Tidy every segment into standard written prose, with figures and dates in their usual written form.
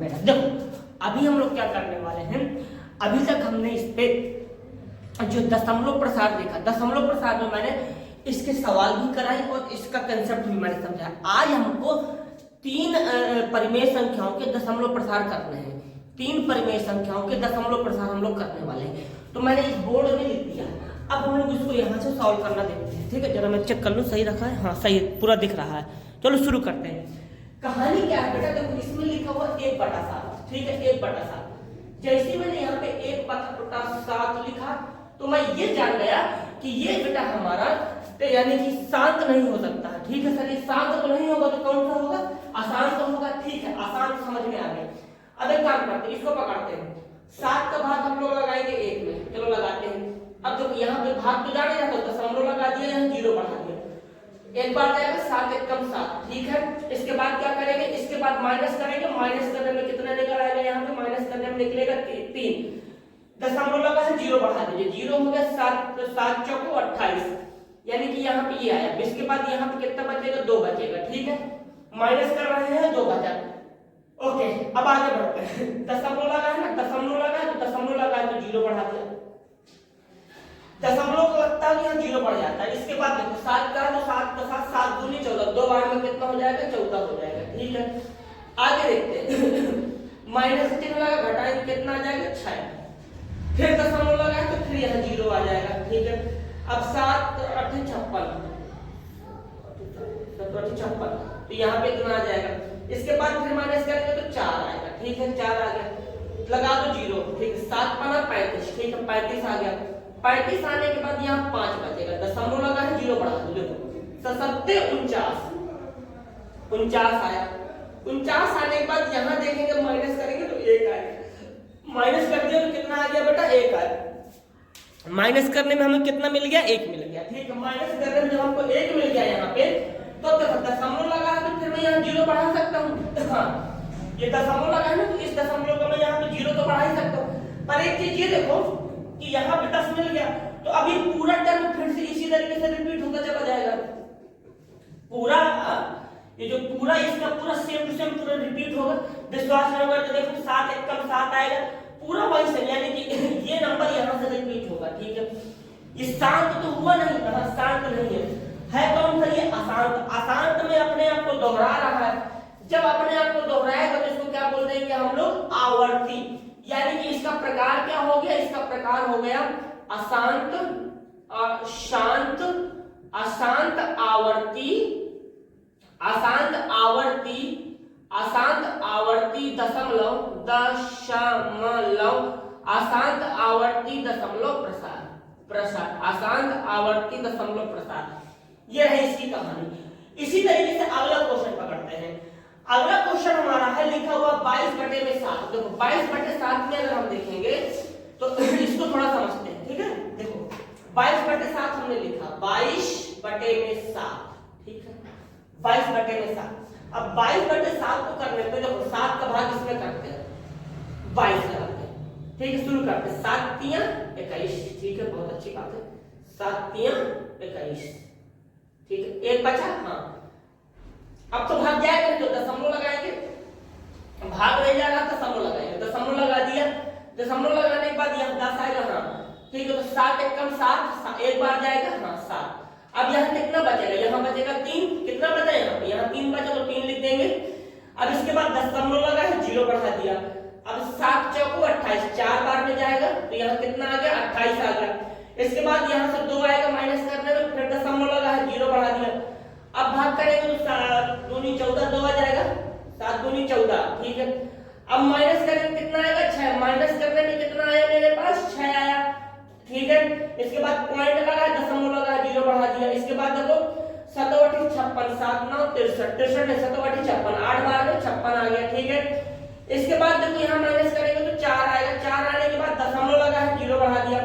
बेटा देखो अभी हम लोग क्या करने वाले हैं, अभी तक हमने इस पे जो दशमलव प्रसार देखा, दशमलव प्रसार में मैंने इसके सवाल भी कराए और इसका कंसेप्ट भी मैंने समझाया। आज हमको 3 परिमेय संख्याओं के दशमलव प्रसार करने हैं, 3 परिमेय संख्याओं के दशमलव प्रसार हम लोग करने वाले हैं। तो मैंने इस बोर्ड में लिख दिया, अब हम लोग इसको यहाँ से सॉल्व करना देखते हैं। ठीक है, जरा मैं चेक कर लूँ सही रखा है, हाँ सही पूरा दिख रहा है। चलो शुरू करते हैं। कहानी क्या है बेटा, देखो इसमें लिखा हुआ 1/7। ठीक है, 1/7। जैसे मैंने यहाँ पे 1/7 लिखा तो मैं ये जान गया कि ये बेटा हमारा तो यानी कि शांत नहीं हो सकता है। ठीक है सर, ये शांत तो नहीं होगा तो कौन सा होगा, अशांत होगा। ठीक है, अशांत समझ में आ गया। अब एक काम करते हैं, इसको पकड़ते हैं। 7 का भाग हम लोग लगाएंगे 1 में, चलो लगाते हैं। अब देखो यहाँ पे भाग तो जाने जाता, दशमलव लगा दिया, यहाँ 0 बढ़ा दिया, एक बार जाएगा 7 एकम 7। ठीक है, इसके बाद क्या करेंगे, इसके बाद माइनस करेंगे, माइनस करने में कितना निकल आएगा, यहाँ पे माइनस करने में निकलेगा 3। दशमलव लगा है 0 बढ़ा दीजिए, 0 हो गया 7, तो 7 चौको 28, यानी कि यहाँ पे ये आया। इसके बाद यहाँ पे कितना बचेगा, 2 बचेगा। ठीक है, माइनस कर रहे हैं 2 बचा। ओके, अब आगे बढ़ते हैं। दशमलव लगा है ना, दशमलव लगा है तो दशमलव लगा है तो 0 बढ़ा दिया, दशमलव को लगता है यहाँ 0 बढ़ जाता है। इसके बाद देखो 7 का तो 7 का 7, 7 दूनी 14, 2 बार में कितना हो जाएगा, 14 हो जाएगा। ठीक है, आगे देखते हैं। माइनस 3 लगा, घटाएंगे कितना आ जाएगा, 6। फिर दशमलव लगा है तो फिर यहाँ 0 आ जाएगा। ठीक है, अब 7 8 56, 56 तो यहाँ पे कितना आ जाएगा। इसके बाद फिर माइनस करेंगे तो 4 आएगा। ठीक है, 4 आ गया, लगा दो 0। ठीक है, 7 5 35। ठीक है, 35 आ गया। 35 आने के बाद यहाँ 5 बचेगा, दशमलव लगा है 0 बढ़ा दो, देखो 7 49 आया। 49 आने के बाद यहाँ देखेंगे माइनस करेंगे तो 1 आएगा। माइनस कर दिया तो कितना आ गया बेटा, 1 आया। माइनस करने में हमें कितना मिल गया, 1 मिल गया। ठीक है, माइनस करने में जब हमको 1 मिल गया यहाँ पे, तो दशमलव लगा है तो फिर मैं यहाँ 0 बढ़ा सकता हूँ। हाँ, ये दशमलव लगा है ना, तो इस दशमलव को मैं यहाँ पे 0 तो बढ़ा ही सकता हूँ। पर एक चीज ये देखो कि यहाँ पे 10 मिल गया, तो अभी पूरा टर्म फिर से इसी तरीके से रिपीट होता चला जाएगा। पूरा ये जो पूरा इसका पूरा सेम टू सेम पूरा रिपीट होगा। विश्वास नहीं होगा तो देखो 7 एकम 7 आएगा, पूरा वही से, यानी कि ये नंबर यहाँ से रिपीट होगा। ठीक है, ये शांत तो हुआ नहीं, शांत नहीं है कौन सा, ये अशांत। अशांत में अपने आप को दोहरा रहा है। जब अपने आप को दोहराएगा तो इसको क्या बोल देंगे हम लोग, आवर्ती। यानी कि इसका प्रकार क्या हो गया, इसका प्रकार हो गया अशांत, अशांत, अशांत आवर्ती, अशांत आवर्ती, अशांत आवर्ती दशमलव, अशांत आवर्ती दशमलव प्रसार, अशांत आवर्ती दशमलव प्रसार। ये है इसकी कहानी। इसी तरीके से अगला क्वेश्चन पकड़ते हैं। अगला क्वेश्चन हमारा है लिखा हुआ 22/7। देखो 22/7 में अगर हम देखेंगे तो इसको थोड़ा समझते हैं। ठीक है, देखो 22/7 हमने लिखा, 22/7। ठीक है, 22/7। अब 22/7 को करने पे देखो 7 का भाग इसमें करते हैं, 22 लगाते हैं। ठीक है, शुरू करते हैं। 7 3 21। ठीक है, बहुत अच्छी बात है, 7 3 21। ठीक है, 1 बचा। हाँ, अब तो भाग जाएगा तो दशमलव लगाएंगे, भाग नहीं जा रहा दशमलव लगाएंगे, दशमलव लगा दिया। दशमलव लगाने के बाद यहाँ 10 आएगा। हाँ, ठीक है, तो 7 एकम 7, एक बार जाएगा। हाँ, 7। अब यहाँ कितना बचेगा, यहाँ बचेगा 3। कितना बचा यहाँ 3 बचा, तो 3 लिख देंगे। अब इसके बाद दशमलव लगा है, 0 बढ़ा दिया। अब 7 चौको 28, 4 बार में जाएगा तो यहाँ कितना आ गया, 28 आ गया। इसके बाद यहाँ से 2 आएगा माइनस करने में, फिर दशमलव लगा है, 0 बढ़ा दिया। अब भाग करेंगे तो 7 दूनी 14, 2 आ जाएगा, 7 दूनी 14। ठीक है, अब माइनस करेंगे कितना आएगा, 6। माइनस करने में कितना आया मेरे पास, 6 आया। ठीक है, इसके बाद पॉइंट लगा, दशमलव लगा, 0 बढ़ा दिया। इसके बाद देखो 7 8 56, 7 9 63, 63 है 7 8 56, 8 बार में 56 आ गया। ठीक है, इसके बाद देखो यहाँ माइनस करेंगे तो 4 आएगा। 4 आने के बाद दशमलव लगा है, 0 बढ़ा दिया।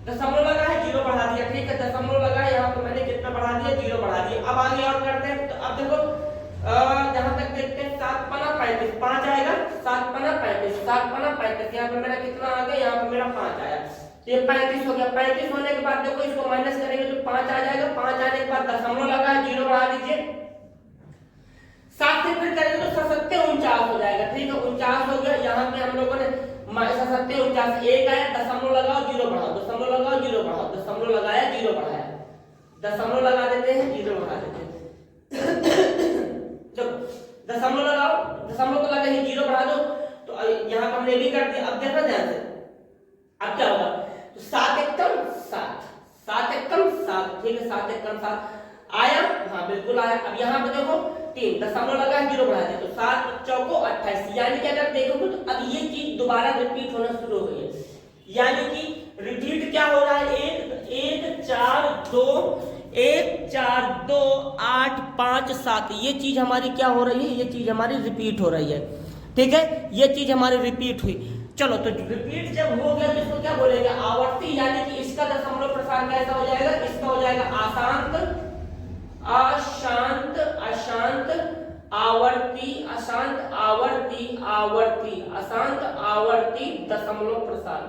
दशमलव लगा है, 0 बढ़ा दिया। ठीक है, दशमलव लगा है, यहाँ पे मैंने कितना बढ़ा दिया, 0 बढ़ा दिया। अब आगे और करते हैं। तो अब देखो जहां तक देखते हैं 7 5 35, 5 आएगा, 7 5 35, 7 5 35। यहाँ पे मेरा कितना आ गया, यहाँ पे मेरा 5 आया, तो ये 35 हो गया। 35 होने के बाद देखो इसको माइनस करेंगे तो 5 आ जाएगा। 5 आने के बाद दशमलव लगा है, 0 बढ़ा दीजिए। 7 से फिर करेंगे तो 7 7 49 हो जाएगा। ठीक है, 49 हो 7 एक आया, दशमलव लगाओ, जीरो बढ़ाओ, दशमलव लगाओ, जीरो बढ़ाओ, दशमलव लगाया, जीरो बढ़ाया, दशमलव लगा देते हैं, जीरो बढ़ा देते हैं। जब दशमलव लगाओ, दशमलव को लगा ही जीरो बढ़ा दो, तो यहाँ पर हमने भी कर दिया। अब देखना ध्यान से, अब क्या होगा, तो 7 एकम 7, 7 एकम 7, ठीक है, 7 एकम 7 आया, हाँ बिल्कुल आया। अब यहाँ पे देखो 3 दशमलव लगा, जीरो बढ़ा दिया, तो 7 चौको 28, यानी कि अगर देखोगे तो अब ये चीज दोबारा रिपीट होना शुरू हो गई है, यानी कि रिपीट क्या हो रहा है, 1 4 2 8 5 7, ये चीज हमारी क्या हो रही है, ये चीज हमारी रिपीट हो रही है, ठीक है, ये चीज हमारी रिपीट हुई। चलो तो रिपीट जब हो गया तो इसको क्या बोलेंगे, आवर्ती, यानी कि इसका दशमलव प्रसार कैसा हो जाएगा, इसका हो जाएगा अशांत, अशांत, अशांत आवर्ती, अशांत आवर्ती, आवर्ती, अशांत आवर्ती दशमलव प्रसार,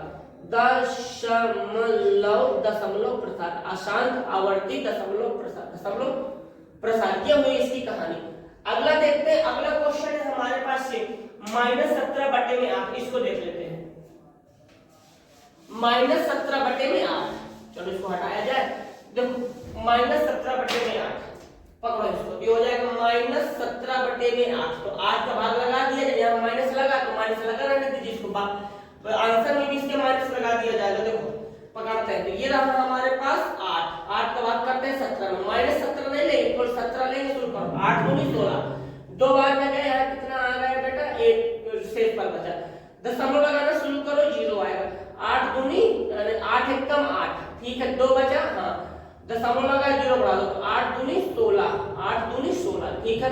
दशमलव प्रसार, अशांत आवर्ती दशमलव प्रसार, दशमलव प्रसार, ये हुई इसकी कहानी। अगला देखते हैं, अगला क्वेश्चन है हमारे पास से -17/8, इसको देख लेते हैं। -17/8, चलो इसको हटाया जाए, देखो -17/8 पकड़ो इसको, ये हो जाएगा -17/8, तो 8 का भाग लगा दिया, यहाँ माइनस लगा तो माइनस लगा रहने दीजिए इसको, आंसर में भी इसके माइनस लगा दिया जाएगा। देखो पकड़ते हैं, तो ये रहा हमारे पास 8 का भाग करते हैं 17 में, -17 नहीं लेंगे, केवल 17 लेंगे, शुरू करो, 8 दूनी 16, 2 बार में गए यहाँ कितना आ गया बेटा, 1 शेष पर बचा, दशमलव लगाना शुरू करो, 0 आएगा, 8 दूनी 8 एकम 8, ठीक है, 2 बचा, हाँ दशमलव लगा, 0 बढ़ा दो, 8 दूनी 16, 8 दूनी 16, ठीक है,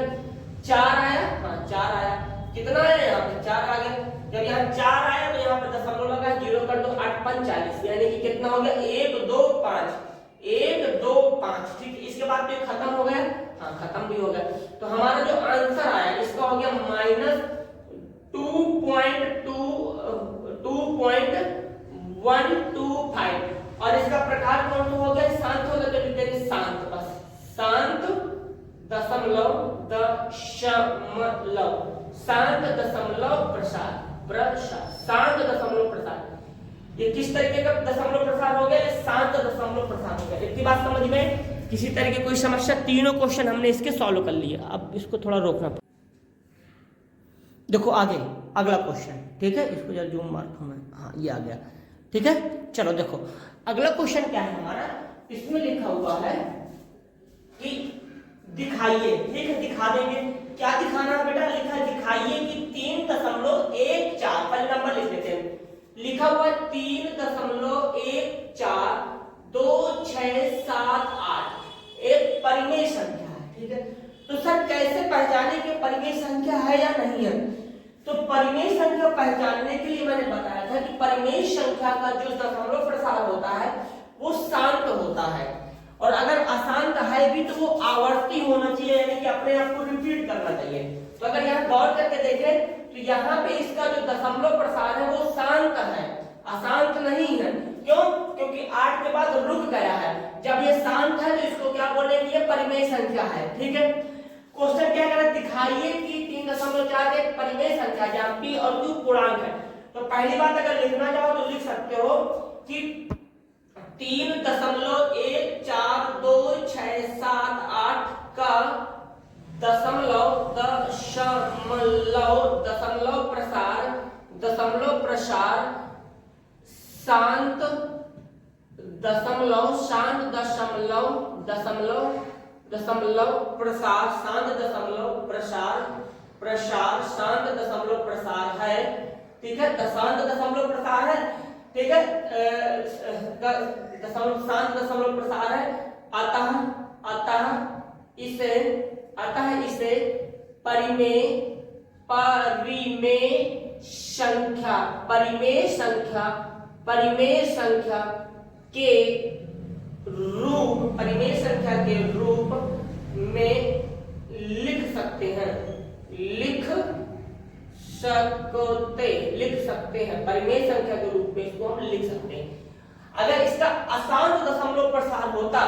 4 आया, हाँ 4 आया, कितना आया यहाँ पे 4 आ गया, जब यहाँ 4 आया तो यहाँ पर दशमलव लगा, 0 कर दो, 8 5 40, यानी कि कितना हो गया, 1 2 5, 1 2 5, ठीक है, इसके बाद तो खत्म हो गया, हाँ खत्म भी हो गया, तो हमारा जो आंसर आया इसका हो गया -2.125, और इसका प्रकार कौन सा हो गया, शांत हो गया, तो लिख देंगे शांत, बस शांत दशमलव दशमलव, शांत दशमलव प्रसार, प्रसार, शांत दशमलव प्रसार, ये किस तरीके का दशमलव प्रसार हो गया, ये शांत दशमलव प्रसार हो गया। इतनी बात समझ में, किसी तरह की कोई समस्या, तीनों क्वेश्चन हमने इसके सॉल्व कर लिए, अब इसको थोड़ा रोकना पड़ेगा। देखो आगे अगला क्वेश्चन, ठीक है, इसको जरा जूम मारता हूं मैं, हाँ ये आ गया, ठीक है, चलो देखो अगला क्वेश्चन क्या है हमारा, इसमें लिखा हुआ है कि दिखाइए, ठीक है, दिखा देंगे, क्या दिखाना है बेटा, लिखा है दिखाइए कि 3.14, पहले नंबर लिख लेते हैं, लिखा हुआ 3.14 2 6 7 8 एक परिमेय संख्या है, ठीक है, तो सर कैसे पहचाने कि परिमेय संख्या है या नहीं है, तो परिमेय संख्या पहचानने के लिए मैंने बताया था कि परिमेय संख्या का जो दशमलव प्रसार होता है वो शांत होता है, और अगर अशांत है भी तो वो आवर्ती होना चाहिए, यानी कि अपने आप को रिपीट करना चाहिए। तो अगर यहाँ गौर करके देखें तो यहाँ पे इसका जो दशमलव प्रसार है वो शांत है, अशांत नहीं है, क्यों, क्योंकि 8 के बाद रुक गया है, जब ये शांत है तो इसको क्या बोलेंगे, ये परिमेय संख्या है, ठीक है। क्वेश्चन क्या करें, दिखाइए कि 3.4 एक परिमेय संख्या जहां p और q पूर्णांक है, तो पहली बात अगर लिखना चाहो तो लिख सकते हो कि 3.142678 का दशमलव प्रसार शांत दशमलव प्रसार शांत दशमलव प्रसार है, ठीक है, शांत दशमलव प्रसार है, ठीक है, शांत दशमलव प्रसार है, अतः इसे परिमेय संख्या के रूप में लिख सकते हैं, परिमेय संख्या के रूप में इसको हम लिख सकते हैं। अगर इसका अशांत दशमलव प्रसार होता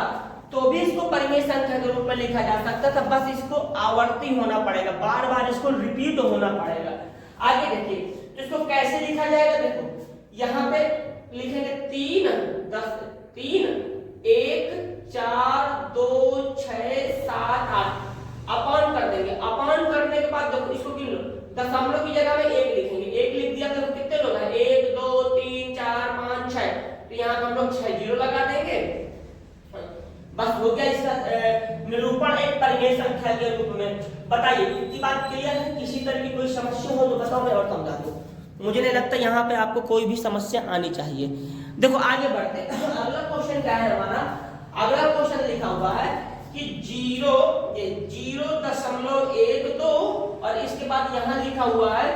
तो भी इसको परिमेय संख्या के रूप में लिखा जा सकता था, बस इसको आवर्ती होना पड़ेगा, बार बार इसको रिपीट होना पड़ेगा। आगे देखिए तो इसको कैसे लिखा जाएगा, देखो यहाँ पे लिखेंगे 3 10 3 1 4 2 6 7 8 अपान कर देंगे। अपान करने के बाद देखो इसको गिन लो, दशमलव की जगह में 1 लिखेंगे। 1 लिख दिया तो कितने लोग हैं 1 2 3 4 5 6, तो यहाँ हम लोग 6 जीरो लगा देंगे। बस हो गया इसका निरूपण एक परिमेय संख्या के रूप में। बताइए इतनी बात क्लियर है? किसी तरह की कोई समस्या हो तो बताओ, मैं और समझा दूं। मुझे नहीं लगता यहाँ पे आपको कोई भी समस्या आनी चाहिए। देखो आगे बढ़ते हैं। अगला क्वेश्चन क्या है हमारा? अगला क्वेश्चन लिखा हुआ है कि 0.12 और इसके बाद यहाँ लिखा हुआ है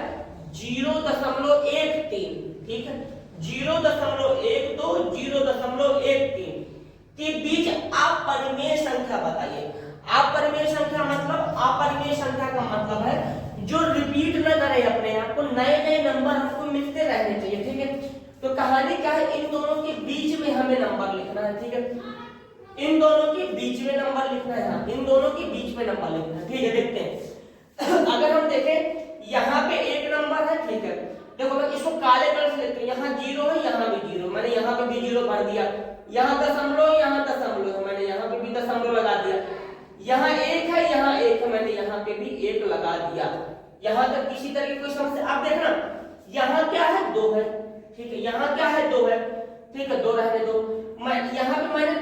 0.13, ठीक है 0.12 0.13 के बीच आप परिमेय संख्या बताइए। आप परिमेय संख्या मतलब, आप परिमेय संख्या का मतलब है जो रिपीट न करे अपने आप को, नए नए नंबर हमको मिलते रहने चाहिए, ठीक है। तो कहानी क्या है, इन दोनों के बीच में हमें नंबर लिखना है, ठीक है। इन दोनों के बीच में नंबर लिखना है, इन दोनों के बीच में नंबर लिखना है, ठीक है। देखते हैं अगर हम देखें यहाँ पे एक नंबर है, ठीक है। देखो मैं इसको काले कलर से लिखती हूँ, यहाँ 0 है, यहाँ भी 0, मैंने यहाँ पे भी 0 भर दिया। यहाँ दशमलव, यहाँ दशमलव है, मैंने यहाँ पे भी दशमलव लगा दिया। यहाँ 1 है, यहाँ 1 है, मैंने यहाँ पे भी 1 लगा दिया। यहाँ तक किसी तरह की कोई समस्या? आप देखना यहाँ क्या है 2 है, ठीक है। यहाँ क्या है 2 है, ठीक है 2 रहने दो। मैं यहाँ पे मैंने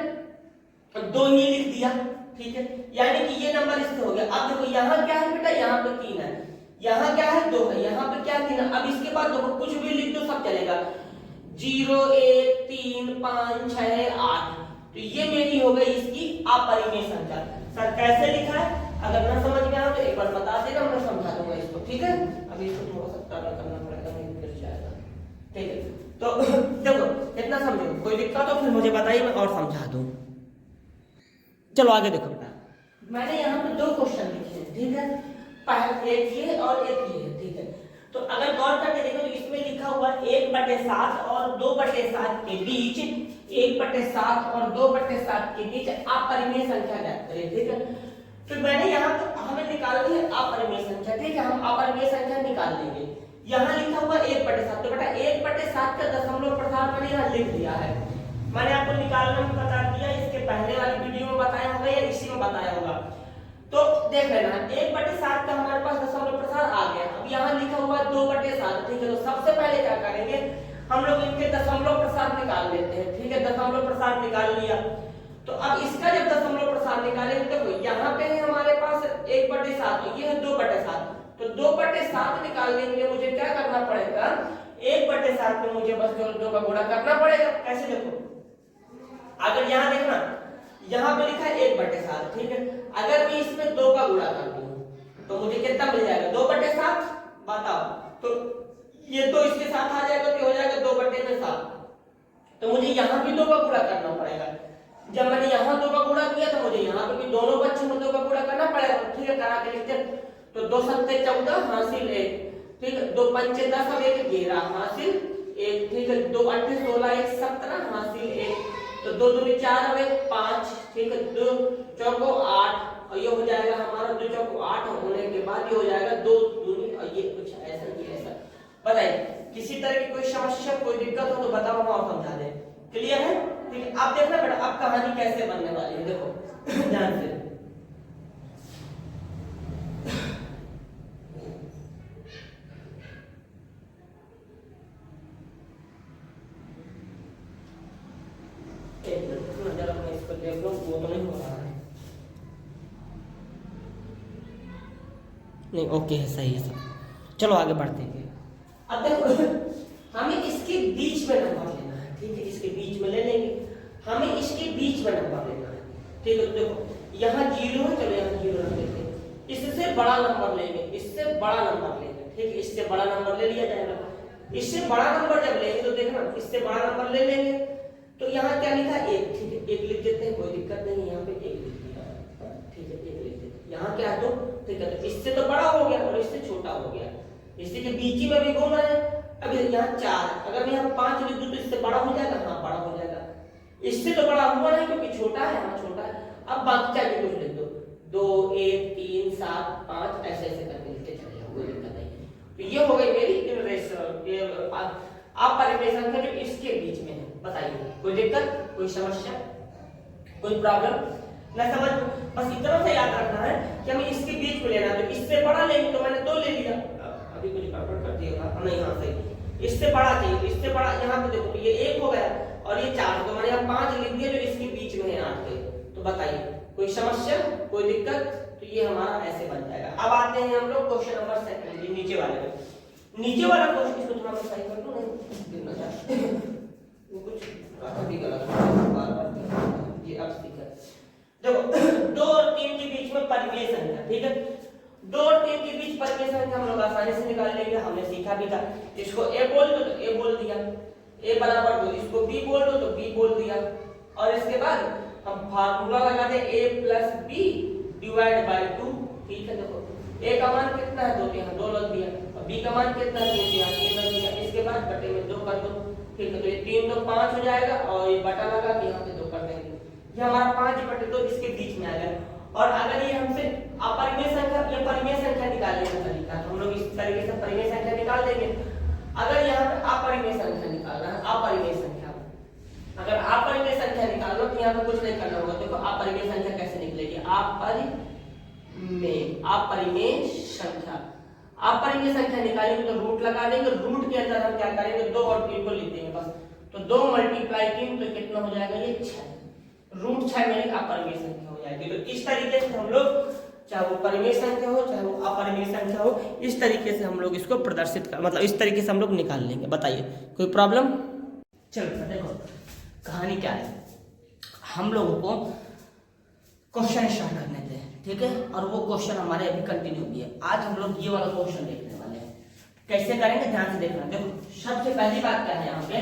2 ही लिख दिया, ठीक है, यानी कि ये नंबर इससे हो गया। अब देखो यहाँ क्या है बेटा, यहाँ पे 3 है, यहाँ क्या है 2 है, यहाँ पे क्या 3 है। अब इसके बाद देखो कुछ भी लिख दो सब चलेगा, 0 1 3 5 6 8, तो ये मेरी हो गई इसकी अपरिमेय संख्या। सर कैसे लिखा है? अगर ना समझ में आए तो एक बार बता देना, मैं समझा दूंगा इसको, ठीक है। अभी इसको थोड़ा सा टर्न करना पड़ेगा, नहीं फिर जाएगा, ठीक है। तो देखो इतना समझो, कोई दिक्कत हो फिर मुझे बताइए, मैं और समझा दूं। चलो आगे देखो बेटा, मैंने यहाँ पे 2 क्वेश्चन लिखे हैं, ठीक है। एक ये और एक ये, ठीक है। तो अगर गौर करके देखो तो इसमें लिखा हुआ 1/7 और 2/7 के बीच, 1/7 और 2/7 के बीच अपरिमेय संख्या ज्ञात करें, ठीक है। तो मैंने यहाँ पर हमें निकालनी है अपरिमेय संख्या, ठीक है। हम अपरिमेय संख्या निकाल लेंगे। यहाँ लिखा हुआ 1/7, तो बेटा 1/7 का दशमलव प्रसार मैंने यहाँ लिख दिया है। मैंने आपको निकालना भी बता दिया, इसके पहले वाली वीडियो में बताया होगा या इसी में बताया होगा। तो देख लेना 1/7 का हमारे पास दशमलव प्रसार आ गया। अब यहाँ लिखा हुआ है 2/7, ठीक है। तो सबसे पहले क्या करेंगे, हम लोग इनके दशमलव प्रसार निकाल लेते हैं, ठीक है। दशमलव प्रसार निकाल लिया, तो अब इसका जब दशमलव प्रसार निकालेंगे तो यहाँ पे है हमारे पास 1/7, ये है 2/7, तो 2/7 निकालने के लिए मुझे क्या करना पड़ेगा, 1/7 में मुझे बस 2 का गुणा करना पड़ेगा। कैसे देखो, अगर यहाँ देखना यहाँ पे लिखा है 1/7, ठीक है। अगर मैं इसमें 2 का गुणा कर दूं तो मुझे कितना मिल जाएगा, 2/7। बताओ, तो ये 2 इसके साथ आ जाएगा तो हो जाएगा 2/7, तो मुझे यहाँ भी 2 का गुणा करना पड़ेगा। जब मैंने यहाँ 2 का गुणा किया तो मुझे यहाँ पे भी दोनों पक्षों में 2 का गुणा करना पड़ेगा, ठीक है। करा के लिखते हैं, तो 2 7 14 हासिल 1, ठीक है। 2 5 10 और 1 11 हासिल 1, ठीक है। 2 8 16 1 17 हासिल 1, तो 2 दूनी 4 और 1 5, ठीक है। 2 चौको 8 और ये हो जाएगा हमारा 2 चौको 8 होने के बाद ये हो जाएगा 2 दूनी और ये कुछ ऐसा ही ऐसा। बताइए किसी तरह की कोई समस्या कोई दिक्कत हो तो बताओ, हम और समझा दें। क्लियर है? ठीक है। आप देखना बेटा अब कहानी कैसे बनने वाली है, देखो ध्यान से। जरा मैं इसको देख लो, वो तो नहीं हो रहा है, नहीं ओके है, सही है सब। चलो आगे बढ़ते हैं। अब देखो हमें इसके बीच में नंबर लेना है, ठीक है। इसके बीच में ले लेंगे, हमें इसके बीच में नंबर लेना है, ठीक है। तो देखो यहाँ 0 है, चलो यहाँ 0 रख देते हैं। इससे बड़ा नंबर लेंगे, इससे बड़ा नंबर लेंगे, ठीक है। इससे बड़ा नंबर ले लिया जाएगा। इससे बड़ा नंबर जब लेंगे तो देखना इससे बड़ा नंबर ले लेंगे, तो यहाँ क्या लिखा है 1, ठीक है। 1 लिख देते हैं, कोई दिक्कत नहीं, यहाँ पे 1 लिख दिया, ठीक है। 1 लिख देते हैं, यहाँ क्या है 2, ठीक है। तो इससे तो बड़ा हो गया और इससे छोटा हो गया, इससे के बीच ही में भी घूम रहे हैं। अब यहाँ 4, अगर मैं यहाँ 5 लिख दूं तो इससे बड़ा हो जाएगा, हाँ बड़ा हो जाएगा। इससे तो बड़ा हुआ नहीं क्योंकि छोटा है, हाँ छोटा है। अब बाकी क्या कुछ लिख दो, 2 1 3 7 5 ऐसे ऐसे करके लिखते चले जाओ, कोई दिक्कत नहीं। तो ये हो गई मेरी अपरिमेय संख्या जो इसके बीच में है। बताइए कोई दिक्कत, कोई समस्या, कोई प्रॉब्लम ना? समझ बस इतना सा याद रखना है कि हमें इसके बीच में लेना है। तो इससे बड़ा लेंगे तो मैंने 2 ले लिया, अभी कुछ गड़बड़ कर दिया नहीं, यहाँ सही। इससे बड़ा चाहिए, इससे बड़ा यहाँ पे देखो ये 1 हो गया और ये 4, तो मैंने यहाँ 5 लिख दिया जो इसके बीच में है 8 के। तो बताइए कोई समस्या, कोई दिक्कत? तो ये हमारा ऐसे बन जाएगा। अब आते हैं हम लोग क्वेश्चन नंबर 2 नीचे वाले में। नीचे वाला क्वेश्चन इसको थोड़ा सही कर दो, नहीं गिरना चाहिए वो कुछ अभी गलत बार-बार ये अब ठीक है। देखो 2 और 3 के बीच में परिमेय संख्या, ठीक है। 2 और 3 के बीच परिमेय संख्या हम लोग आसानी से निकाल लेंगे, हमने सीखा भी था। इसको a बोल दो तो a बोल दिया, a बराबर 2, इसको b बोल दो तो b बोल दिया, और इसके बाद हम फार्मूला लगा दे a + b डिवाइड बाय 2, ठीक है। देखो a का मान कितना है 2, यहाँ 2 लग दिया, और b का मान कितना है 3, यहाँ 3 लग दिया। इसके बाद बटे में 2 कर दो, ठीक है। तो ये 3 तो 5 हो जाएगा, और ये बटा लगा के यहाँ पे 2 कर देंगे, ये हमारा 5/2 इसके बीच में आ गया। और अगर ये हमसे अपरिमेय संख्या या परिमेय संख्या निकालने का तरीका, तो हम लोग इस तरीके से परिमेय संख्या निकाल देंगे। अगर यहाँ पे अपरिमेय संख्या निकालना है, अपरिमेय संख्या, अगर अपरिमेय संख्या निकालना तो यहाँ पे कुछ नहीं करना होगा। देखो अपरिमेय संख्या कैसे निकलेगी, अपरिमेय संख्या, अपरिमेय संख्या निकालेंगे तो रूट लगा देंगे, रूट के अंदर हम क्या करेंगे 2 और 3 को लिख देंगे बस। तो 2 × 3 तो कितना हो जाएगा, ये 6, रूट 6 मेरी अपरिमेय संख्या हो जाएगी। तो इस तरीके से हम लोग, चाहे वो परिमेय संख्या हो चाहे वो अपरिमेय संख्या हो, इस तरीके से हम लोग इसको प्रदर्शित कर, मतलब इस तरीके से हम लोग निकाल लेंगे। बताइए कोई प्रॉब्लम? चलो देखो कहानी क्या है, हम लोगों को क्वेश्चन स्टार्ट करने थे, ठीक है। और वो क्वेश्चन हमारे अभी कंटिन्यू भी है। आज हम लोग ये वाला क्वेश्चन देखने वाले हैं। कैसे करेंगे ध्यान से देखना। देखो सबसे पहली बात क्या है, यहाँ पे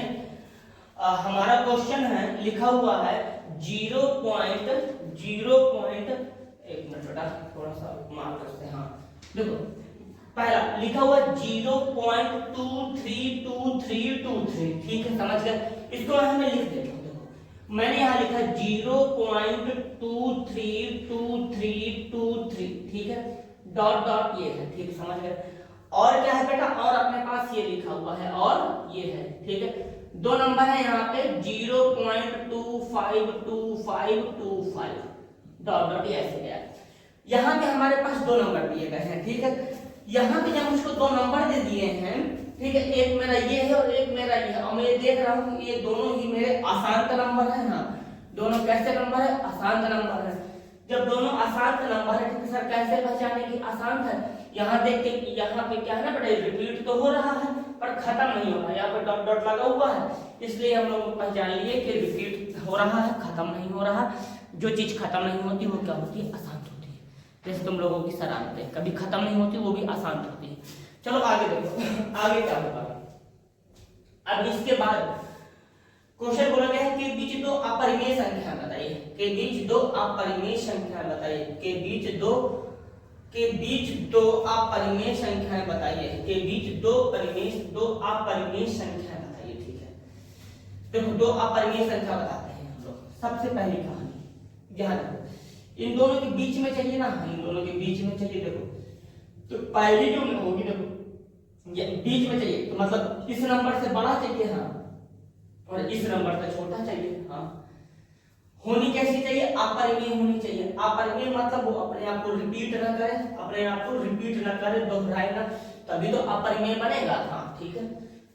हमारा क्वेश्चन है, लिखा हुआ है 1 मिनट बेटा थोड़ा सा मार्क करते हैं। हाँ देखो पहला लिखा हुआ 0.232323, ठीक है, समझ गए। इसको हमें लिख देता हूँ। देखो मैंने यहाँ लिखा 0.232323, ठीक है, डॉट डॉट ये है, ठीक है, समझ गए। और क्या है बेटा, और अपने पास ये लिखा हुआ है, और ये है, ठीक है। 2 नंबर है यहाँ पे 0.252525, डॉट डॉट ऐसे गया। यहाँ पे हमारे पास 2 नंबर दिए गए हैं, ठीक है। यहाँ पे जब उसको 2 नंबर दे दिए हैं, ठीक है, एक मेरा ये है और एक मेरा ये है, और मैं देख रहा हूँ ये दोनों ही मेरे अशांत नंबर है। हाँ दोनों कैसे नंबर है, अशांत नंबर है। जब दोनों अशांत नंबर है, ठीक है सर, कैसे पहचाने कि अशांत है? यहाँ देख के, यहाँ पे क्या है ना बेटा, रिपीट तो हो रहा है पर खत्म नहीं हो रहा है, यहाँ पे डॉट डॉट लगा हुआ है, इसलिए हम लोग पहचान लिए कि रिपीट हो रहा है, खत्म नहीं हो रहा। जो चीज खत्म नहीं होती वो क्या होती है, अशांत होती है। जैसे तुम लोगों की शरारतें कभी खत्म नहीं होती, वो भी अशांत होती है। चलो आगे देखो आगे क्या होगा। अब इसके बाद क्वेश्चन बोला गया है कि बीच 2 अपरिमेय संख्या बताइए, के बीच 2 अपरिमेय संख्या बताइए, के बीच 2 अपरिमेय संख्या बताइए, के बीच 2 अपरिमेय संख्या बताइए, ठीक है। देखो 2 अपरिमेय संख्या बताते हैं हम लोग। सबसे पहली कहानी ध्यान रखो, इन दोनों के बीच में चाहिए ना, इन दोनों के बीच में चाहिए। देखो तो पहली जो होगी, देखो ये बीच में चाहिए, तो मतलब इस नंबर से बड़ा चाहिए, हाँ, और इस नंबर से छोटा चाहिए, हाँ। होनी कैसी चाहिए, अपरिमेय होनी चाहिए। अपरिमेय मतलब वो अपने आप को रिपीट ना करे, दोहराए ना, तभी तो अपरिमेय बनेगा, हाँ, ठीक है।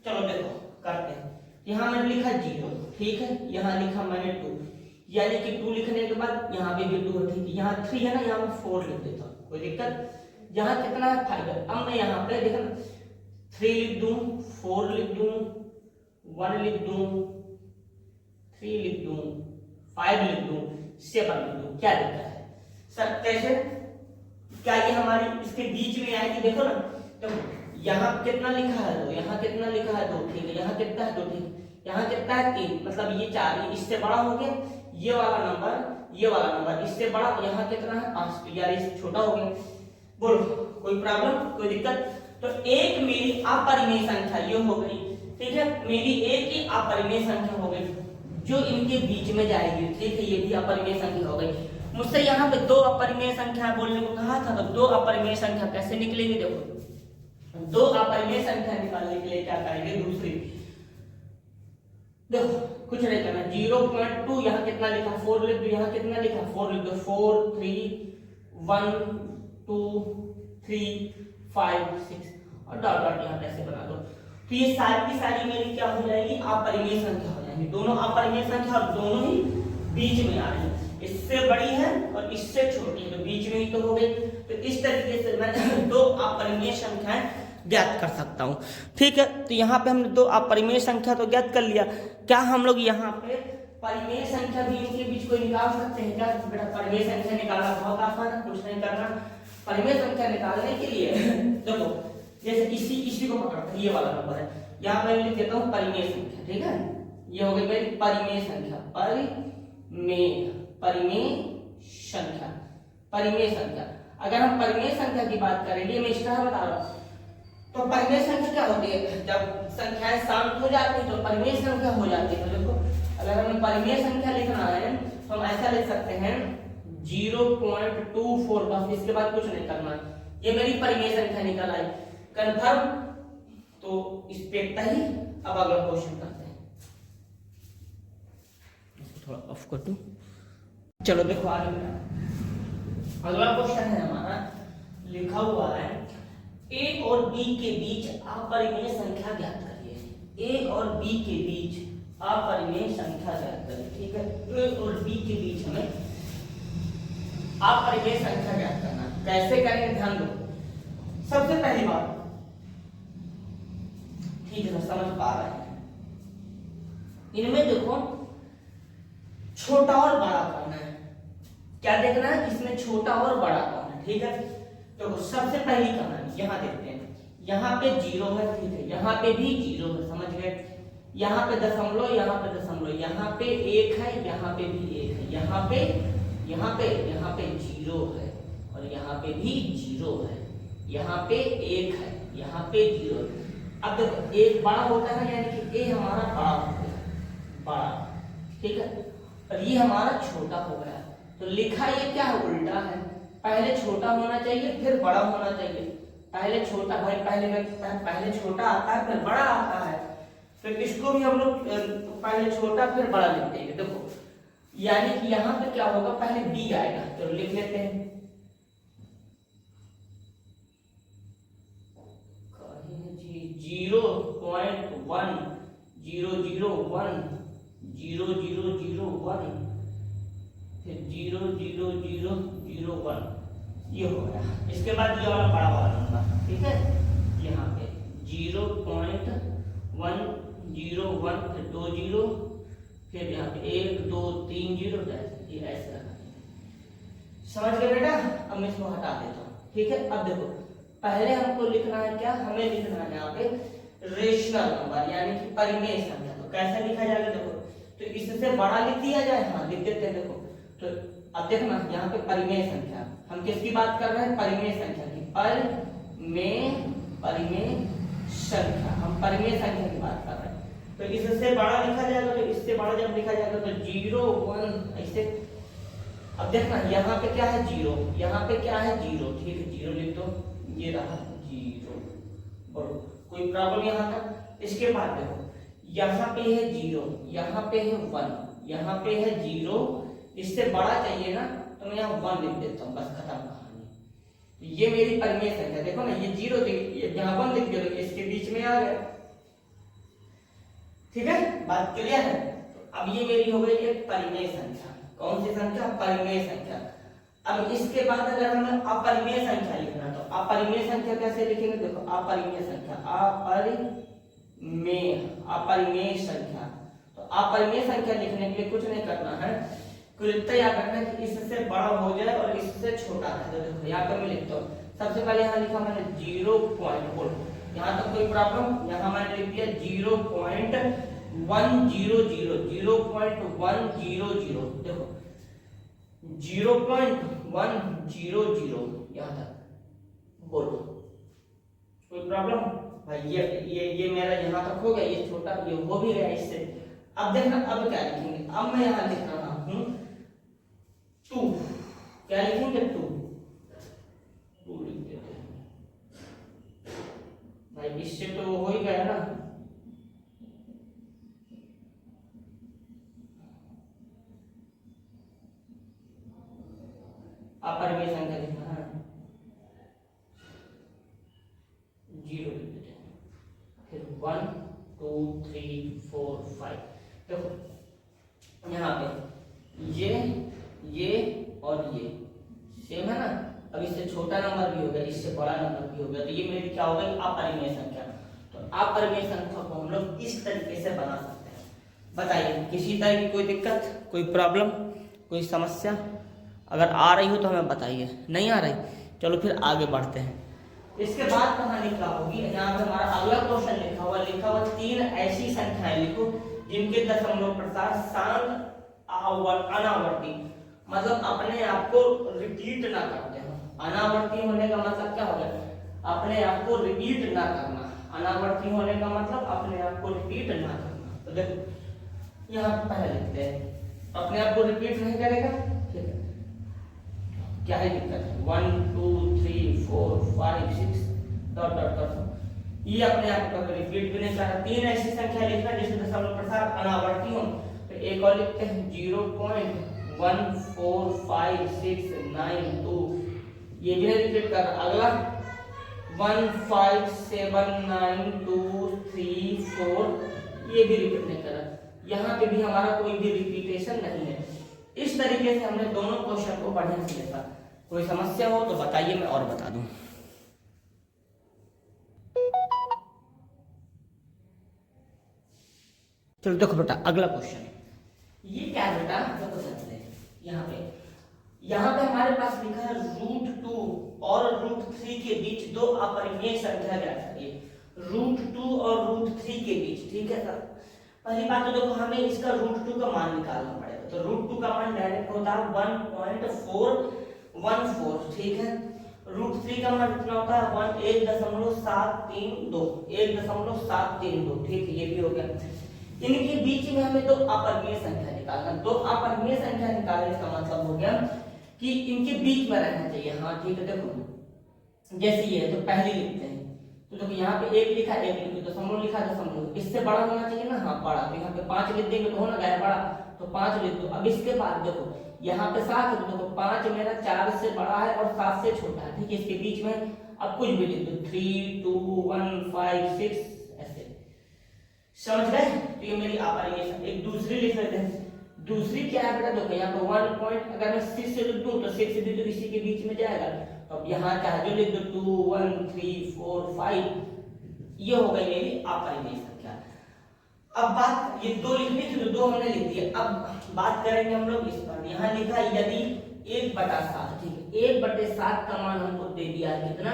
चलो देखो करते हैं। यहाँ मैंने लिखा 0, ठीक है, यहाँ लिखा मैंने 2, यानी कि 2 लिखने के बाद यहाँ पे भी 2 है, ठीक है। यहाँ 3 है ना, यहाँ पे 4 लिख देता हूँ, कोई दिक्कत? यहाँ कितना है 5 है। अब मैं यहाँ पे देखा 3 लिख दूं, 4 लिख दूं, 1 लिख दूं, 3 लिख दूं, 5 लिख दूं, 7 लिख दूं, क्या दिक्कत है सर? कैसे? क्या ये हमारी इसके बीच में आएगी? देखो ना, तो यहाँ कितना लिखा है 2, यहाँ कितना लिखा है 2, ठीक है, यहाँ कितना है 2, ठीक है, यहाँ कितना है 3, मतलब ये 4, इससे बड़ा हो गया ये वाला नंबर, इससे बड़ा, यहाँ कितना है 5, यार इससे छोटा हो गया। बोलो कोई प्रॉब्लम, कोई दिक्कत? तो एक मेरी अपरिमेय संख्या ये हो गई, ठीक है, मेरी एक ही अपरिमेय संख्या हो गई जो इनके बीच में जाएगी, ठीक है, ये भी अपरिमेय संख्या हो गई। मुझसे यहाँ पे 2 अपरिमेय संख्या बोलने को कहा था, तो 2 अपरिमेय संख्या कैसे निकलेगी? देखो 2 अपरिमेय संख्या निकालने के लिए क्या करेंगे, दूसरी देखो कुछ नहीं करना, 0.2 यहाँ कितना लिखा 4 लिख दो, यहाँ कितना लिखा 4 लिख दो, 4 3 1 2 3 5 6 और डॉट डॉट यहाँ पे ऐसे बना दो। तो ये सारी की सारी मेरी क्या हो जाएगी, अपरिमेय संख्या हो जाएगी। दोनों अपरिमेय संख्या और दोनों ही बीच में आ रही है, इससे बड़ी है और इससे छोटी है, तो बीच में ही तो हो गई। तो इस तरीके से मैं दो अपरिमेय संख्याएं ज्ञात कर सकता हूँ। ठीक है, तो यहाँ पे हमने दो अपरिमेय संख्या तो ज्ञात कर लिया। क्या हम लोग यहाँ पे परिमेय संख्या भी इनके बीच कोई निकाल सकते हैं क्या? बेटा परिमेय संख्या निकालना बहुत आसान है, कुछ नहीं करना। परिमेय संख्या निकालने के लिए देखो जैसे इसी को पकड़ते हैं, ये वाला नंबर है, यहाँ मैं लिख देता हूँ परिमेय संख्या। ठीक है, ये हो गई मेरी परिमेय संख्या, परिमेय संख्या। अगर हम परिमेय संख्या की बात करेंगे, मैं इस तरह बता रहा हूँ, तो परिमेय संख्या क्या होती है, जब संख्याएं शांत हो जाती है तो परिमेय संख्या हो जाती है। तो देखो अगर हमें परिमेय संख्या लिखना है तो हम ऐसा लिख सकते हैं 0.24, बस इसके बाद कुछ नहीं करना। ये मेरी परिमेय संख्या निकल आई, कंफर्म। तो इस पे इतना ही। अब अगला क्वेश्चन करते हैं, थोड़ा ऑफ कर दूं। चलो देखो आगे अगला क्वेश्चन है हमारा, लिखा हुआ है a और b के बीच अपरिमेय संख्या ज्ञात करिए। a और b के बीच अपरिमेय संख्या ज्ञात करिए। ठीक है, a और b के बीच हमें अपरिमेय संख्या ज्ञात करना। कैसे करेंगे ध्यान दो। सबसे पहली बात, ठीक है समझ पा रहे हैं, इनमें देखो छोटा और बड़ा कौन है, क्या देखना है, इसमें छोटा और बड़ा कौन है। ठीक है, तो सबसे पहली कहानी यहाँ देखते हैं, यहाँ पे 0 है, ठीक है, यहाँ पे भी 0 है, समझ गए। यहाँ पे दशमलव, यहाँ पे दशमलव, यहाँ पे 1 है, यहाँ पे भी 1 है, यहाँ पे 0 है और यहाँ पे भी 0 है, यहाँ पे 1 है, यहाँ पे 0 है। अब देखो एक बड़ा होता है, यानी कि a हमारा बड़ा हो गया, बड़ा, ठीक है, और ये हमारा छोटा हो गया। तो लिखा ये क्या है, उल्टा है, पहले छोटा होना चाहिए फिर बड़ा होना चाहिए। पहले छोटा भाई, पहले छोटा आता है फिर बड़ा आता है, तो इसको भी हम लोग पहले छोटा फिर बड़ा लिखते हैं। देखो यानी कि यहाँ पे क्या होगा, पहले b आएगा, तो लिख लेते हैं 0.1 001 0001 फिर 00001, ये हो गया। इसके बाद ये वाला बड़ा वाला नंबर, ठीक है, यहाँ पे 0.101 फिर 2 0, फिर यहाँ पे 1 2 3 0, ये ऐसे रखा। समझ गए बेटा? अब मैं इसको हटा देता हूँ। ठीक है, अब देखो पहले हमको लिखना है क्या, हमें लिखना है यहाँ पे रेशनल नंबर यानी कि परिमेय संख्या। तो कैसे लिखा जाएगा, देखो तो इससे बड़ा लिख दिया जाए, हाँ लिख देते हैं। देखो तो अब देखना यहाँ पे परिमेय संख्या, हम किसकी बात कर रहे हैं, परिमेय संख्या की, परिमेय संख्या, हम परिमेय संख्या की बात कर रहे हैं। तो इससे बड़ा लिखा जाएगा, तो इससे बड़ा जब लिखा जाएगा तो 0 1 ऐसे। अब देखना यहाँ पे क्या है 0, यहाँ पे क्या है 0, ठीक है 0 लिख दो, ये रहा 0, बोलो कोई प्रॉब्लम यहाँ तक। इसके बाद देखो यहाँ पे है 0, यहाँ पे है 1, यहाँ पे है 0, इससे बड़ा चाहिए ना, तो मैं यहाँ 1 लिख देता हूँ, बस खत्म कहानी। ये मेरी परिमेय संख्या, देखो ना ये 0 यहाँ 1 लिख दिया, इसके बीच में आ गया। ठीक है, बात क्लियर है? तो अब ये मेरी हो गई एक परिमेय संख्या। कौन सी संख्या, परिमेय संख्या। अब इसके बाद अगर हमें अपरिमेय संख्या लिखना, तो अपरिमेय संख्या कैसे लिखेंगे, देखो अपरिमेय संख्या, अपरिमेय संख्या। तो अपरिमेय संख्या लिखने के लिए कुछ नहीं करना है, कुलता याद रखना है कि इससे बड़ा हो जाए और इससे छोटा है। तो देखो यहाँ पे मैं लिखता हूँ, सबसे पहले यहाँ लिखा मैंने 0.1, यहाँ तक कोई प्रॉब्लम, यहाँ मैंने लिख दिया 0.100, 0.100, देखो 0.100 यहाँ तक, बोलो कोई प्रॉब्लम भाई। ये मेरा यहाँ तक हो गया, ये छोटा ये हो भी गया इससे। अब देखना अब क्या लिखेंगे, अब मैं यहाँ लिख रहा हूँ 2, क्या लिखेंगे 2 लिख देते हैं भाई, इससे तो हो ही गया ना। 1 2 3 4 5। देखो यहाँ पे ये और ये सेम है ना। अब इससे छोटा नंबर भी हो गया, इससे बड़ा नंबर भी हो गया, तो ये मेरी क्या हो गई अपरिमेय संख्या। तो अपरिमेय संख्या को हम लोग इस तरीके से बना सकते हैं। बताइए किसी तरह की कोई दिक्कत, कोई प्रॉब्लम, कोई समस्या अगर आ रही हो तो हमें बताइए, नहीं आ रही चलो फिर आगे बढ़ते हैं। इसके बाद कहाँ लिखा होगी, यहाँ पे हमारा अगला क्वेश्चन लिखा हुआ 3 ऐसी संख्याएं लिखो जिनके दशमलव प्रसार शांत अनावर्ती, मतलब अपने आप को रिपीट ना करते हो। अनावर्ती होने का मतलब क्या हो गया, अपने आप को रिपीट ना करना। अनावर्ती होने का मतलब अपने आप को रिपीट ना करना। तो देखो यहाँ पहले लिखते हैं, अपने आप को रिपीट नहीं करेगा, ठीक है, क्या है दिक्कत है, 1 2 3 4 5 6 डॉट डॉट डॉट, ये अपने आप को रिपीट भी नहीं कर रहा। 3 ऐसी संख्या लिखना जिसके दशमलव प्रसार अनावर्ती हो। तो एक और लिखते हैं 0.14569 ये भी रिपीट कर रहा। अगला 1579234 ये भी रिपीट नहीं कर रहा। यहाँ पे भी हमारा कोई भी रिपीटेशन नहीं है। इस तरीके से हमने दोनों क्वेश्चन को बढ़िया से लिखा। कोई समस्या हो तो बताइए, मैं और बता दूं। चलो देखो बेटा अगला क्वेश्चन, ये क्या है बेटा, देखो समझ यहाँ पे हमारे पास लिखा है √2 और √3 के बीच दो अपरिमेय संख्या ज्ञात करिए। √2 और √3 के बीच, ठीक है सर। पहली बात तो देखो हमें इसका √2 का मान निकालना पड़ेगा। तो √2 का मान डायरेक्ट होता है 1.414, ठीक है। √3 का मान कितना होता है 1.732, 1.732, ठीक है, ये भी हो गया। इनके बीच में हमें दो अपरिमेय संख्या निकालना। दो अपरिमेय संख्या निकालने का मतलब हो गया कि इनके बीच में रहना चाहिए। हाँ ठीक है, देखो जैसे ये है तो पहले लिखते हैं। तो देखो यहाँ पे 1 लिखा, 1 लिखो, दशमलव लिखा, दशमलव, इससे बड़ा होना चाहिए ना, हाँ बड़ा। तो यहाँ पे 5 लिख देंगे तो होना गया बड़ा, तो 5 लिख दो। अब इसके बाद देखो यहाँ पे 7 है, तो देखो 5 मेरा 4 से बड़ा है और 7 से छोटा है, ठीक है। इसके बीच में अब कुछ भी लिख दो, 3 2 1 5 6 ऐसे, समझ गए। तो ये मेरी अपरिमेय संख्या। एक दूसरी लिख लेते हैं। दूसरी क्या है बेटा, देखो यहाँ पे 1 पॉइंट अगर मैं 6 से लिख दूं तो 6 से भी तो इसी के बीच में जाएगा। तो अब यहाँ क्या है जो लिख दो 2 1 3 4 5, ये हो गई मेरी अपरिमेय संख्या। अब बात, ये 2 लिखनी थी तो 2 हमने लिख दिया। अब बात करेंगे हम लोग इस पर। यहाँ लिखा यदि 1/7, ठीक है, 1/7 का मान हमको दे दिया कितना